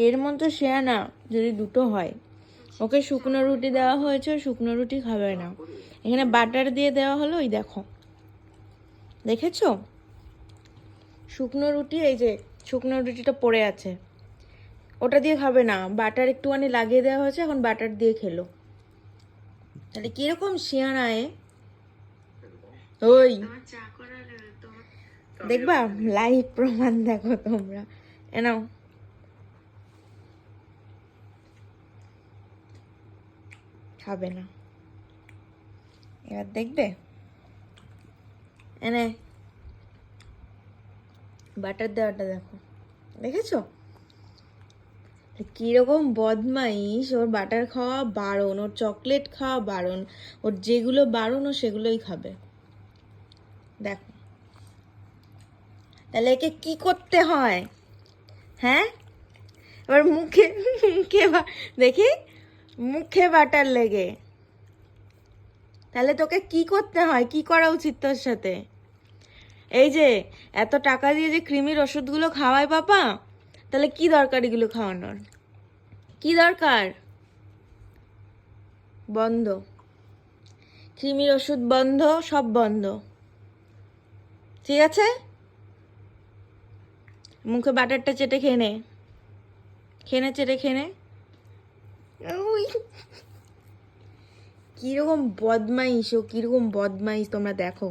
এর মতো শেয়া না যদি দুটো হয়, ওকে শুকনো রুটি দেওয়া হয়েছে, শুকনো রুটি খাবে না, এখানে বাটার দিয়ে দেওয়া হলো, ওই দেখো দেখেছো শুকনো রুটি, এই যে শুকনো রুটিটা পড়ে আছে, ওটা দিয়ে খাবে না, বাটার একটুখানি লাগিয়ে দেওয়া হয়েছে, এখন বাটার দিয়ে খেলো। তাহলে কিরকম শেয়ানা ওই দেখবা লাইভ প্রমাণ দেখো তোমরা, এনাও খাবে না, এবার দেখবে এনে বাটার দেওয়াটা দেখো, দেখেছো কিরকম বদমাইশ, ওর বাটার খাওয়া বারণ, ওর চকলেট খাওয়া বারণ, ওর যেগুলো বারণ ও সেগুলোই খাবে। দেখো তাহলে একে কি করতে হয়, হ্যাঁ এবার মুখে মুখে দেখি মুখে বাটার লেগে, তাহলে তোকে কি করতে হয়, কি করা উচিত তোর সাথে? এই যে এত টাকা দিয়ে যে কৃমির ওষুধগুলো খাওয়ায় পাপা, তাহলে কি দরকার এগুলো খাওয়ানোর, কি দরকার? বন্ধ, কৃমির ওষুধ বন্ধ, সব বন্ধ, ঠিক আছে? মুখে বাটারটা চেটে খেয়ে নে, চেটে খেয়ে নে। ওই কিরকম বদমাইশ ও, কিরকম বদমাইশ তোমরা দেখো।